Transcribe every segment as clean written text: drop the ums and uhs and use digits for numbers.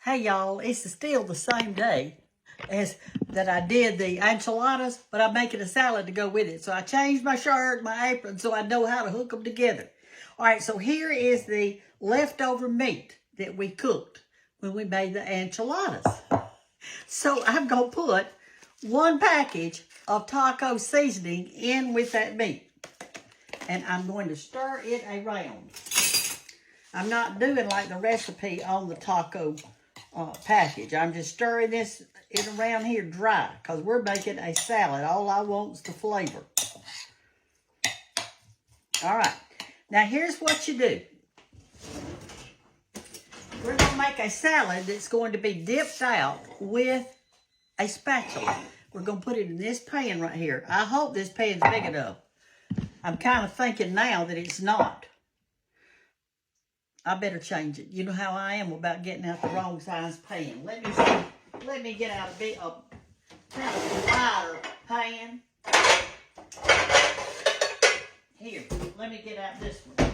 Hey y'all, it's still the same day as that I did the enchiladas, but I'm making a salad to go with it. So I changed my shirt, my apron, so I know how to hook them together. All right, so here is the leftover meat that we cooked when we made the enchiladas. So I'm going to put one package of taco seasoning in with that meat. And I'm going to stir it around. I'm not doing like the recipe on the taco package. I'm just stirring it around here dry because we're making a salad. All I want is the flavor. All right. Now here's what you do. We're going to make a salad that's going to be dipped out with a spatula. We're going to put it in this pan right here. I hope this pan's big enough. I'm kind of thinking now that it's not. I better change it. You know how I am about getting out the wrong size pan. Let me get out a bit of kind of a wider pan. Here, let me get out this one.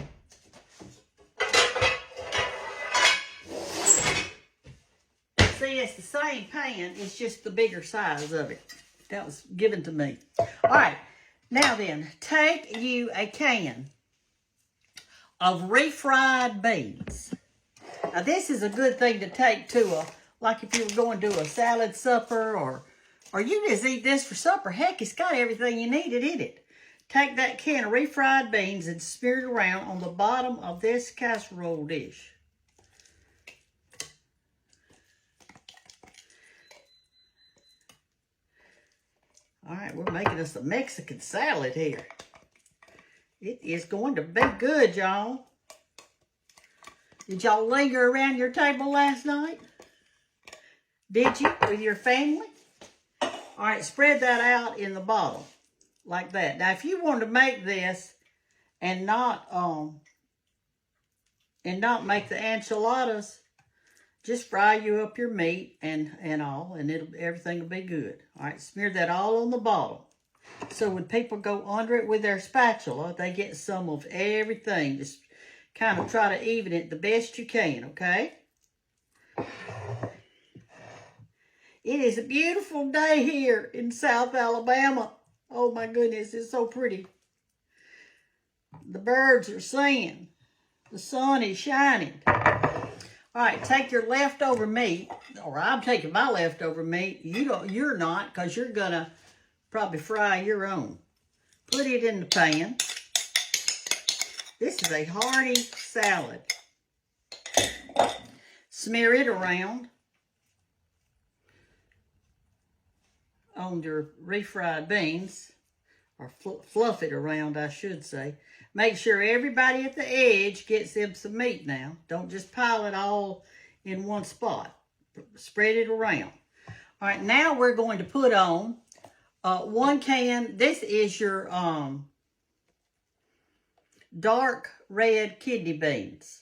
See, it's the same pan. It's just the bigger size of it. That was given to me. All right. Now then, take you a can of refried beans. Now this is a good thing to take to like if you were going to a salad supper or you just eat this for supper. Heck, it's got everything you needed in it. Take that can of refried beans and smear it around on the bottom of this casserole dish. All right, we're making us a Mexican salad here. It is going to be good, y'all. Did y'all linger around your table last night? Did you, with your family? All right, spread that out in the bottle like that. Now, if you want to make this and not make the enchiladas, just fry you up your meat and all, and everything will be good. All right, smear that all on the bottle. So when people go under it with their spatula, they get some of everything. Just kind of try to even it the best you can, okay? It is a beautiful day here in South Alabama. Oh my goodness, it's so pretty. The birds are singing. The sun is shining. All right, take your leftover meat, or I'm taking my leftover meat. You're not, because you're gonna probably fry your own. Put it in the pan. This is a hearty salad. Smear it around on your refried beans, or fluff it around, I should say. Make sure everybody at the edge gets them some meat now. Don't just pile it all in one spot. Spread it around. All right, now we're going to put on one can. This is your dark red kidney beans.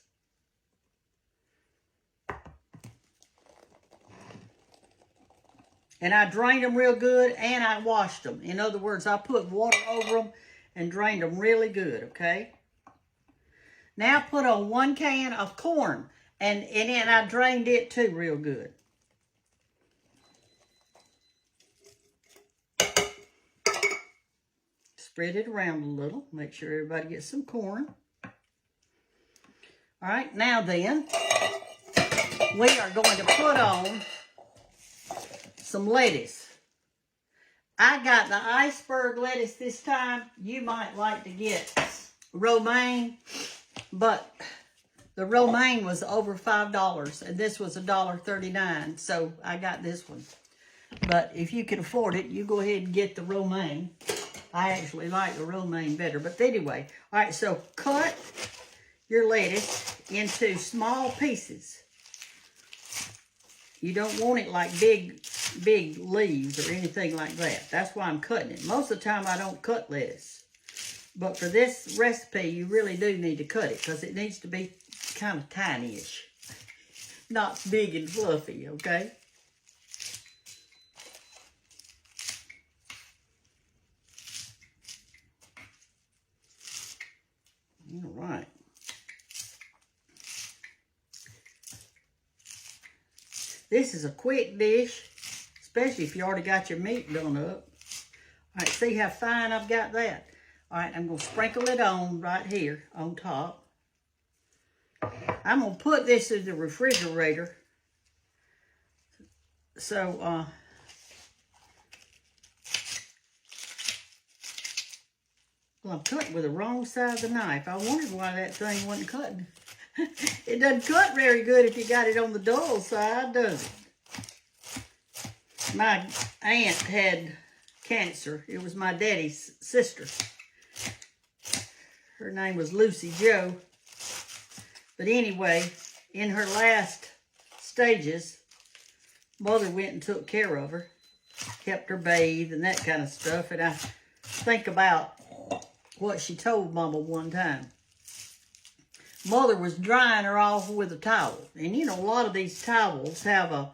And I drained them real good and I washed them. In other words, I put water over them and drained them really good, okay? Now put on one can of corn and then I drained it too real good. Spread it around a little. Make sure everybody gets some corn. All right, now then, we are going to put on some lettuce. I got the iceberg lettuce this time. You might like to get romaine, but the romaine was over $5 and this was $1.39, so I got this one. But if you can afford it, you go ahead and get the romaine. I actually like the romaine better, but anyway. All right, so cut your lettuce into small pieces. You don't want it like big leaves or anything like that. That's why I'm cutting it. Most of the time I don't cut lettuce. But for this recipe, you really do need to cut it because it needs to be kind of tiny-ish. Not big and fluffy, okay? All right. This is a quick dish, especially if you already got your meat done up. All right, see how fine I've got that? All right, I'm going to sprinkle it on right here on top. I'm going to put this in the refrigerator. So, well, I'm cutting with the wrong side of the knife. I wondered why that thing wasn't cutting. It doesn't cut very good if you got it on the dull side, does it? My aunt had cancer. It was my daddy's sister. Her name was Lucy Joe. But anyway, in her last stages, Mother went and took care of her, kept her bathed and that kind of stuff. And I think about what she told Mama one time. Mother was drying her off with a towel. And you know, a lot of these towels have a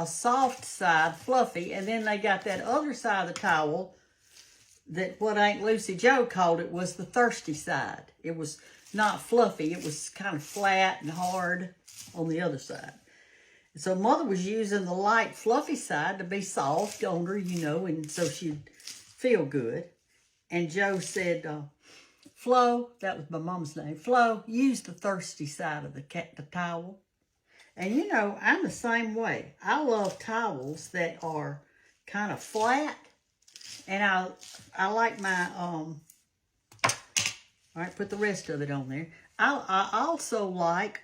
soft side, fluffy, and then they got that other side of the towel that what Aunt Lucy Joe called it was the thirsty side. It was not fluffy. It was kind of flat and hard on the other side. So Mother was using the light, fluffy side to be soft on her, you know, and so she'd feel good. And Joe said, Flo, that was my mom's name, Flo, use the thirsty side of the towel. And you know, I'm the same way. I love towels that are kind of flat. And I like my, all right, put the rest of it on there. I also like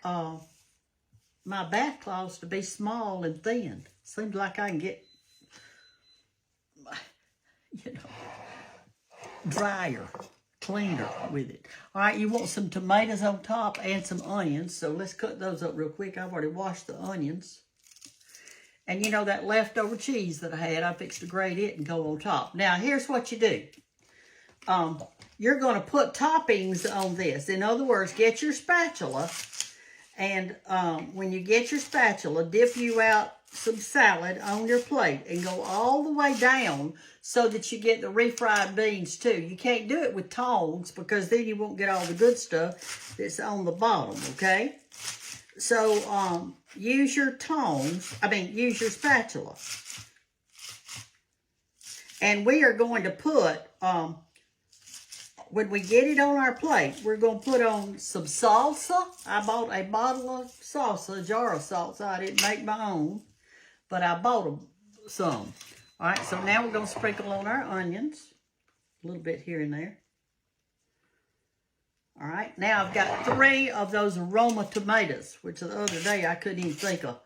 my bath cloths to be small and thin. Seems like I can get, you know, drier, cleaner with it. All right, you want some tomatoes on top and some onions. So let's cut those up real quick. I've already washed the onions. And you know that leftover cheese that I had, I fixed to grate it and go on top. Now, here's what you do. You're going to put toppings on this. In other words, get your spatula. And when you get your spatula, dip you out some salad on your plate and go all the way down so that you get the refried beans too. You can't do it with tongs because then you won't get all the good stuff that's on the bottom, okay? So use your use your spatula. And we are going to put, when we get it on our plate, we're going to put on some salsa. I bought a bottle of salsa, a jar of salsa. I didn't make my own, but I bought some. All right, so now we're going to sprinkle on our onions, a little bit here and there. All right, now I've got 3 of those aroma tomatoes, which the other day I couldn't even think of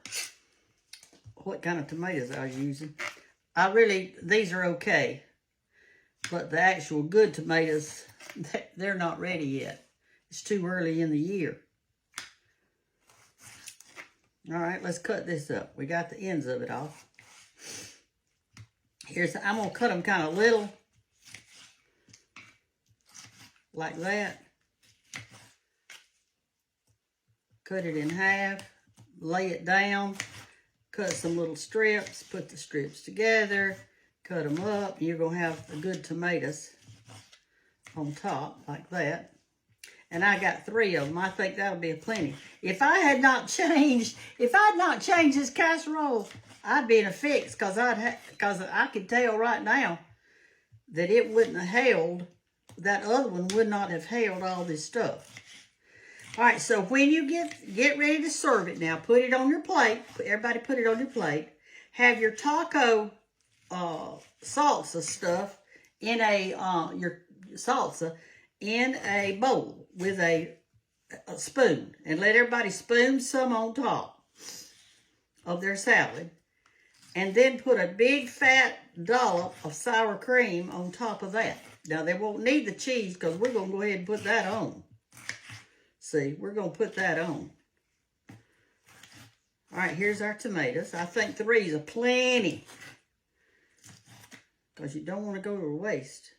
what kind of tomatoes I was using. These are okay, but the actual good tomatoes, they're not ready yet. It's too early in the year. All right, let's cut this up. We got the ends of it off. I'm going to cut them kind of little, like that. Cut it in half, lay it down, cut some little strips, put the strips together, cut them up. You're going to have the good tomatoes on top like that. And I got 3 of them. I think that'll be plenty. If I had not changed this casserole, I'd be in a fix because I could tell right now that it wouldn't have held, that other one would not have held all this stuff. All right, so when you get ready to serve it now, put it on your plate. Everybody put it on your plate. Have your taco salsa stuff in your salsa in a bowl with a spoon. And let everybody spoon some on top of their salad. And then put a big fat dollop of sour cream on top of that. Now, they won't need the cheese because we're going to go ahead and put that on. See, we're going to put that on. All right, here's our tomatoes. I think 3 is plenty because you don't want to go to waste.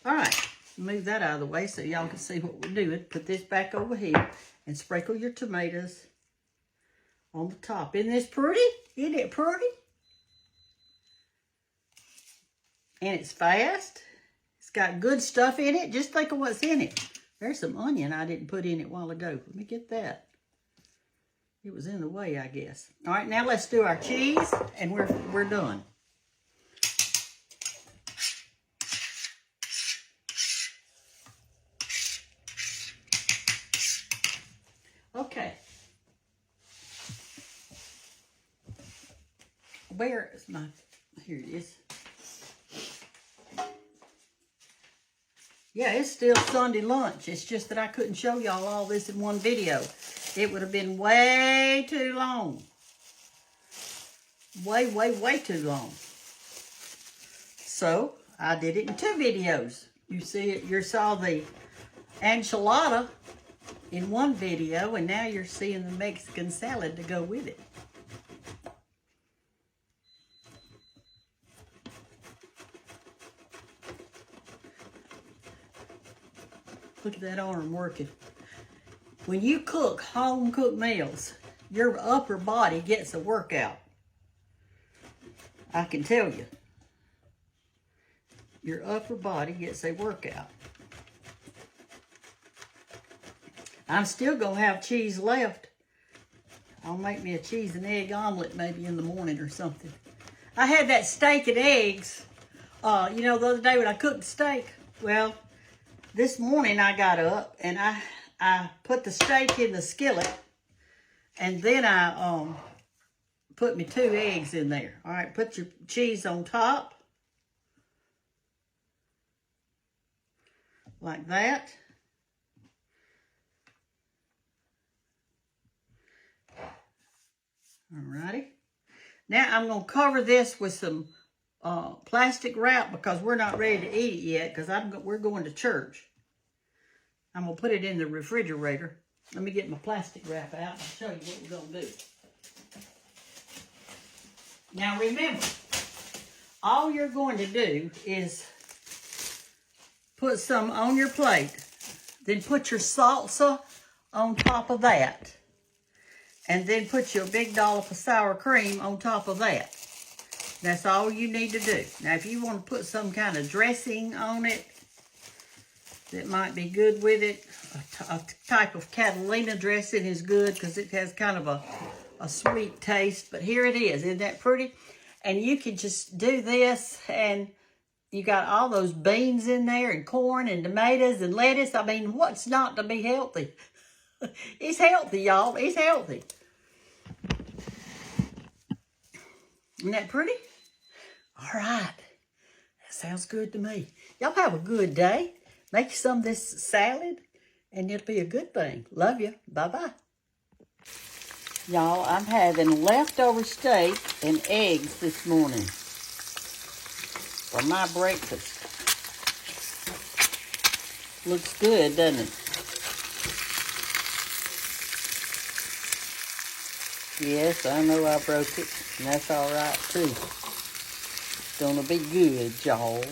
All right, move that out of the way so y'all can see what we're doing. Put this back over here and sprinkle your tomatoes on the top. Isn't this pretty? Isn't it pretty? And it's fast. It's got good stuff in it. Just think of what's in it. There's some onion I didn't put in it a while ago. Let me get that. It was in the way, I guess. All right, now let's do our cheese, and we're done. Okay. Where is my, here it is. Yeah, it's still Sunday lunch. It's just that I couldn't show y'all all this in one video. It would have been way too long. Way too long. So, I did it in 2 videos. You see it, you saw the enchilada in one video, and now you're seeing the Mexican salad to go with it. Look at that arm working. When you cook home-cooked meals, your upper body gets a workout. I can tell you. Your upper body gets a workout. I'm still going to have cheese left. I'll make me a cheese and egg omelet maybe in the morning or something. I had that steak and eggs, you know, the other day when I cooked steak. Well, this morning I got up and I put the steak in the skillet, and then I put me 2 eggs in there. All right, put your cheese on top. Like that. Alrighty. Now I'm going to cover this with some plastic wrap because we're not ready to eat it yet because we're going to church. I'm going to put it in the refrigerator. Let me get my plastic wrap out and I'll show you what we're going to do. Now remember, all you're going to do is put some on your plate. Then put your salsa on top of that. And then put your big dollop of sour cream on top of that. That's all you need to do. Now, if you want to put some kind of dressing on it that might be good with it, a type of Catalina dressing is good because it has kind of a sweet taste. But here it is. Isn't that pretty? And you can just do this, and you got all those beans in there, and corn, and tomatoes, and lettuce. I mean, what's not to be healthy? It's healthy, y'all. It's healthy. Isn't that pretty? All right. That sounds good to me. Y'all have a good day. Make some of this salad, and it'll be a good thing. Love you. Bye-bye. Y'all, I'm having leftover steak and eggs this morning for my breakfast. Looks good, doesn't it? Yes, I know I broke it, and that's all right, too. It's gonna be good, y'all.